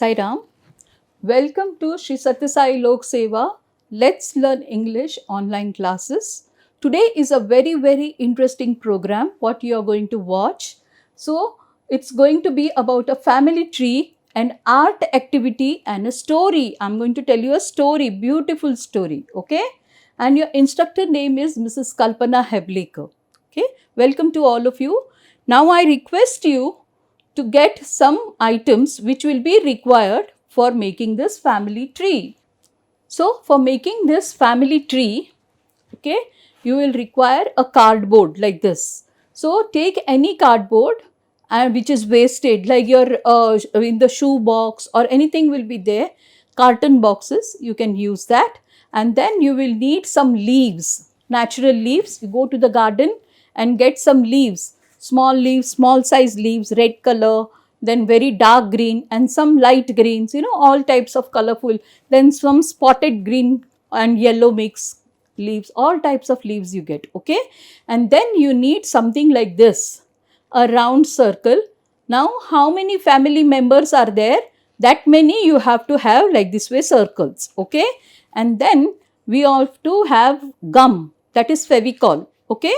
Sai Ram. Welcome to Shri Satya Sai Lok Seva. Let's learn English online classes. Today is a very interesting program what you are going to watch. So it's going to be about a family tree, an art activity and a story. I'm going to tell you a story, beautiful story. Okay. And your instructor name is Mrs. Kalpana Heblekar. Okay. Welcome to all of you. Now I request you to get some items which will be required for making this family tree. So for making this family tree, okay, you will require a cardboard like this. So take any cardboard and which is wasted, like your in the shoe box or anything will be there, carton boxes, you can use that. And then you will need some leaves, natural leaves. You go to the garden and get some leaves, small size leaves, red color, then very dark green and some light greens, all types of colorful, then some spotted green and yellow mix leaves, all types of leaves you get, okay. And then you need something like this, a round circle. Now how many family members are there, that many you have to have like this way circles, okay. And then we have to have gum, that is Fevicol, okay.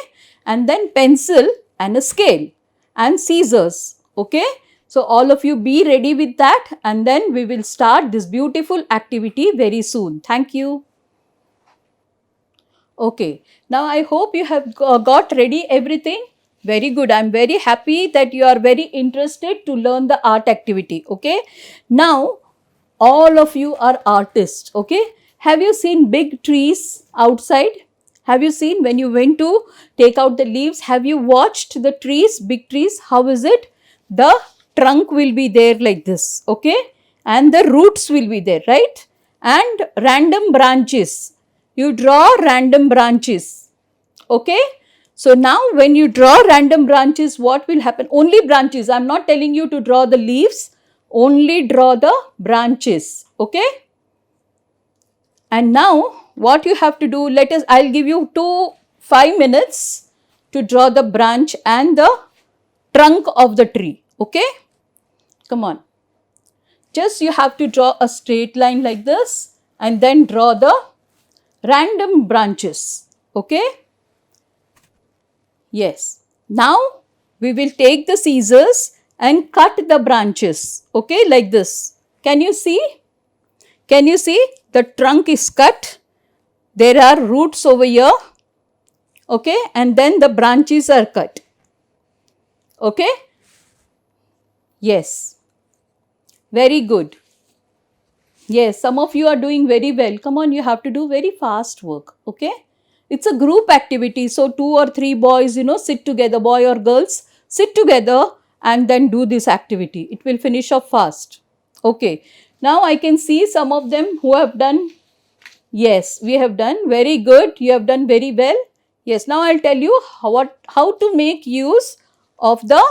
And then pencil and a scale and scissors, okay. So all of you be ready with that, and then we will start this beautiful activity very soon. Thank you. Okay, now I hope you have got ready everything. Very good. I'm very happy that you are very interested to learn the art activity. Okay, now all of you are artists. Okay, have you seen big trees outside? Have you seen when you went to take out the leaves? Have you watched the trees, big trees? How is it? The trunk will be there like this. Okay, and the roots will be there, right? And random branches. You draw random branches, okay. So now when you draw random branches, what will happen? Only branches. I'm not telling you to draw the leaves, only draw the branches, okay. And now what you have to do, I'll give you 5 minutes to draw the branch and the trunk of the tree, okay. Come on, just you have to draw a straight line like this and then draw the random branches, okay. Yes, now we will take the scissors and cut the branches, okay, like this. Can you see? Can you see? The trunk is cut. There are roots over here, okay, and then the branches are cut, okay. Yes, very good. Yes, some of you are doing very well. Come on, you have to do very fast work, okay. It's a group activity. So 2 or 3 boys, sit together, boy or girls, sit together and then do this activity. It will finish up fast. Okay. Now I can see some of them who have done. Yes, we have done very good. You have done very well. Yes, now I'll tell you how to make use of the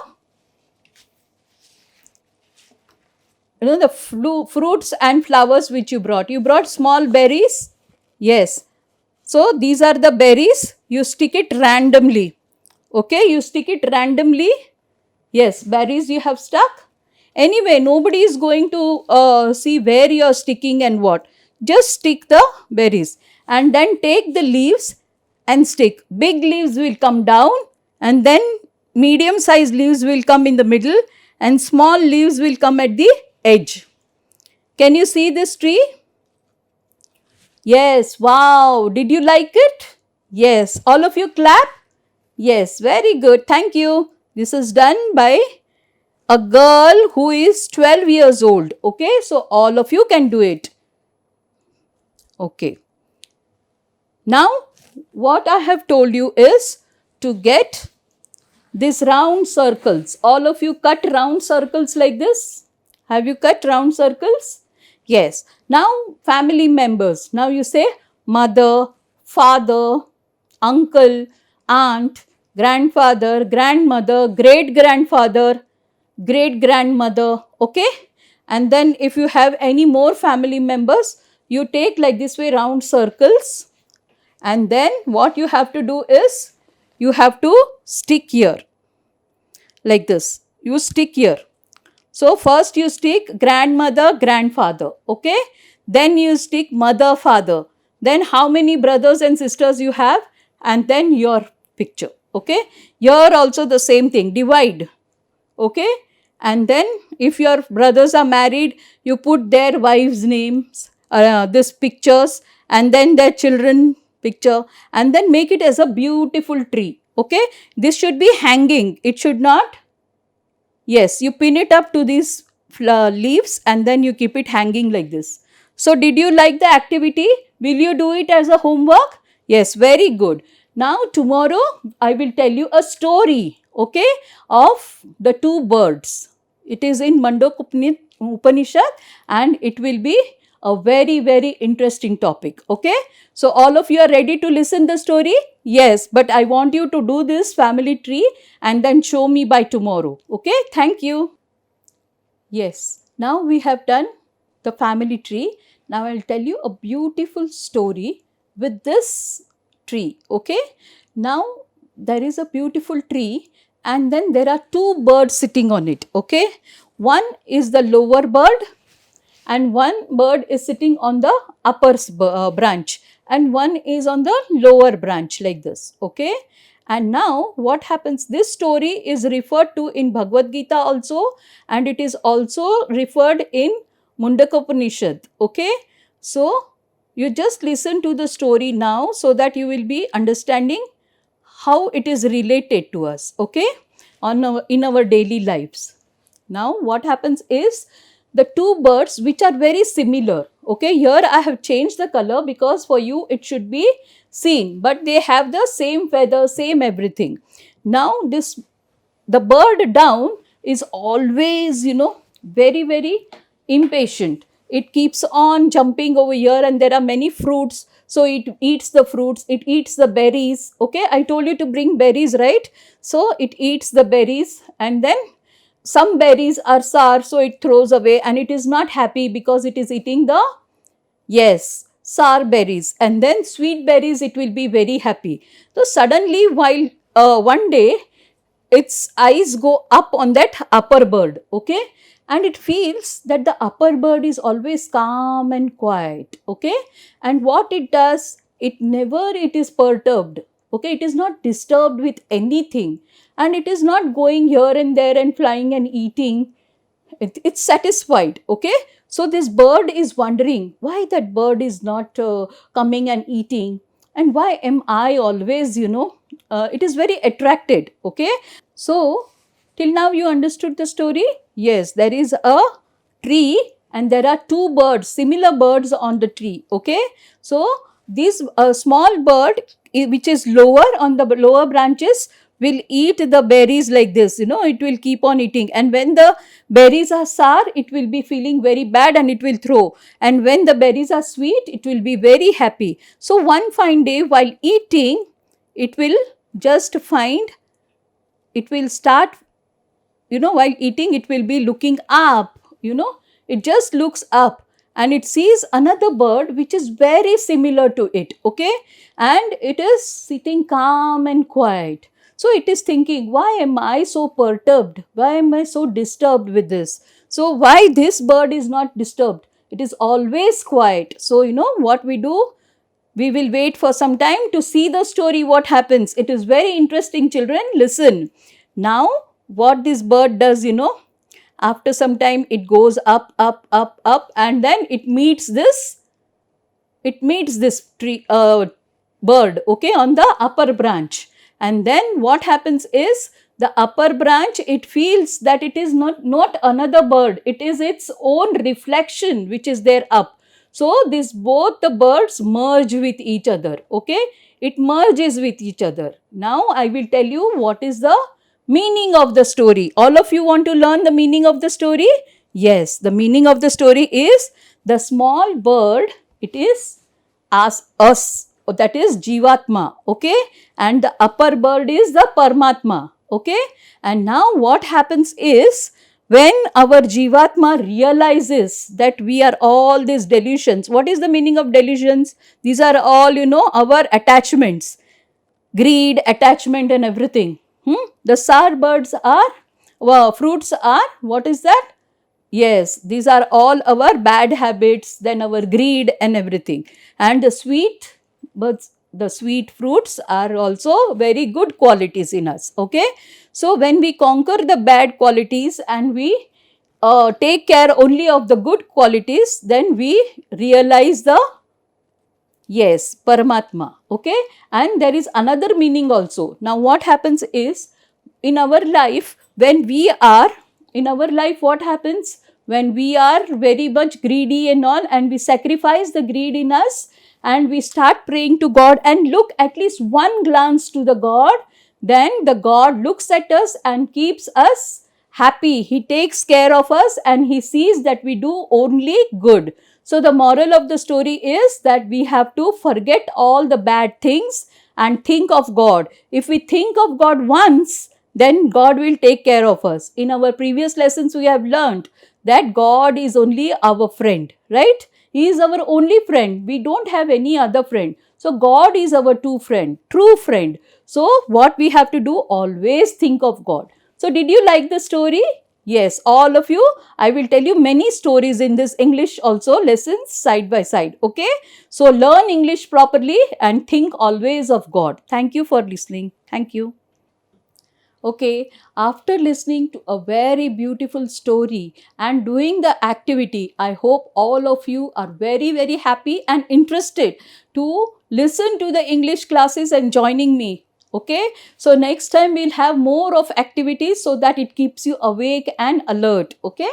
fruits and flowers which you brought. You brought small berries. Yes. So these are the berries. You stick it randomly. Okay, you stick it randomly. Yes, berries you have stuck. Anyway, nobody is going to see where you are sticking and what. Just stick the berries and then take the leaves and stick. Big leaves will come down and then medium sized leaves will come in the middle and small leaves will come at the edge. Can you see this tree? Yes, wow. Did you like it? Yes, all of you clap. Yes, very good. Thank you. This is done by a girl who is 12 years old. Okay, so all of you can do it. Okay. Now, what I have told you is to get these round circles. All of you cut round circles like this. Have you cut round circles? Yes. Now, family members. Now you say mother, father, uncle, aunt, grandfather, grandmother, great-grandfather, great-grandmother, okay. And then if you have any more family members, you take like this way round circles, and then what you have to do is you have to stick here like this. You stick here. So first you stick grandmother, grandfather, okay? Then you stick mother, father. Then how many brothers and sisters you have, and then your picture, okay? Here also the same thing, divide, okay? And then if your brothers are married, you put their wives' names, this pictures, and then their children picture, and then make it as a beautiful tree, okay? This should be hanging, it should not. Yes, you pin it up to these leaves and then you keep it hanging like this. So, did you like the activity? Will you do it as a homework? Yes, very good. Now, tomorrow I will tell you a story, okay, of the two birds. It is in Mandokya Upanishad and it will be a very, very interesting topic, okay. So, all of you are ready to listen the story? Yes, but I want you to do this family tree and then show me by tomorrow, okay. Thank you. Yes, now we have done the family tree. Now I'll tell you a beautiful story with this tree, okay. Now there is a beautiful tree and then there are two birds sitting on it, okay. One is the lower bird and one bird is sitting on the upper branch and one is on the lower branch like this, okay. And now what happens, this story is referred to in Bhagavad Gita also and it is also referred in Mundaka Upanishad, okay. So you just listen to the story now so that you will be understanding how it is related to us, okay, in our daily lives. Now what happens is the two birds which are very similar, okay, here I have changed the color because for you it should be seen, but they have the same feather, same everything. Now the bird down is always, very, very impatient. It keeps on jumping over here and there are many fruits. So it eats the fruits, it eats the berries. Okay, I told you to bring berries, right? So it eats the berries and then some berries are sour, so it throws away and it is not happy because it is eating the, yes, sour berries, and then sweet berries it will be very happy. So suddenly while one day its eyes go up on that upper bird, okay, and it feels that the upper bird is always calm and quiet, okay, and what it does, it is perturbed, okay, it is not disturbed with anything and it is not going here and there and flying and eating. It's satisfied, okay. So this bird is wondering why that bird is not coming and eating, and why am I always, it is very attracted, okay. So till now you understood the story. Yes, there is a tree and there are two birds, similar birds on the tree, okay. So this small bird which is lower on the lower branches will eat the berries like this, it will keep on eating, and when the berries are sour it will be feeling very bad and it will throw, and when the berries are sweet it will be very happy. So one fine day while eating it will just find, it will start, while eating it will be looking up, it just looks up and it sees another bird which is very similar to it, okay, and it is sitting calm and quiet. So it is thinking, why am I so perturbed? Why am I so disturbed with this? So why this bird is not disturbed? It is always quiet. So what we do? We will wait for some time to see the story, what happens. It is very interesting, children. Listen. Now, what this bird does, after some time it goes up, up, up, up, and then it meets this tree, bird, okay, on the upper branch. And then what happens is, the upper branch, it feels that it is not another bird, it is its own reflection which is there up. So this both the birds merge with each other, okay, it merges with each other. Now I will tell you what is the meaning of the story. All of you want to learn the meaning of the story? Yes, the meaning of the story is, the small bird, it is as us, that is Jivatma, okay, and the upper bird is the Paramatma, okay. And now what happens is, when our Jivatma realizes that we are all these delusions, what is the meaning of delusions? These are all, our attachments, greed, attachment and everything. The sour birds are, fruits are, what is that? Yes, these are all our bad habits, then our greed and everything. And but the sweet fruits are also very good qualities in us. Okay, so when we conquer the bad qualities and we take care only of the good qualities, then we realize the yes, Paramatma. Okay, and there is another meaning also. Now, what happens is in our life, when we are in our life, what happens when we are very much greedy and all, and we sacrifice the greed in us and we start praying to God and look at least one glance to the God, then the God looks at us and keeps us happy. He takes care of us and he sees that we do only good. So the moral of the story is that we have to forget all the bad things and think of God. If we think of God once, then God will take care of us. In our previous lessons, we have learned that God is only our friend, right? He is our only friend. We don't have any other friend. So God is our true friend. So what we have to do, always think of God. So did you like the story? Yes, all of you. I will tell you many stories in this English also lessons side by side. Okay. So learn English properly and think always of God. Thank you for listening. Thank you. Okay, after listening to a very beautiful story and doing the activity, I hope all of you are very, very happy and interested to listen to the English classes and joining me. Okay, so next time we'll have more of activities so that it keeps you awake and alert. Okay,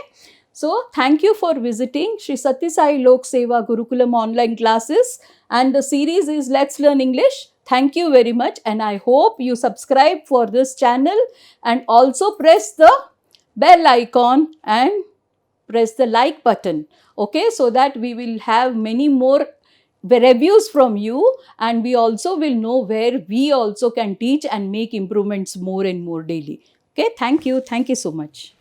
so thank you for visiting Sri Sathya Sai Lok Seva Gurukulam online classes, and the series is Let's Learn English. Thank you very much, and I hope you subscribe for this channel and also press the bell icon and press the like button. Okay, so that we will have many more reviews from you, and we also will know where we also can teach and make improvements more and more daily. Okay, thank you. Thank you so much.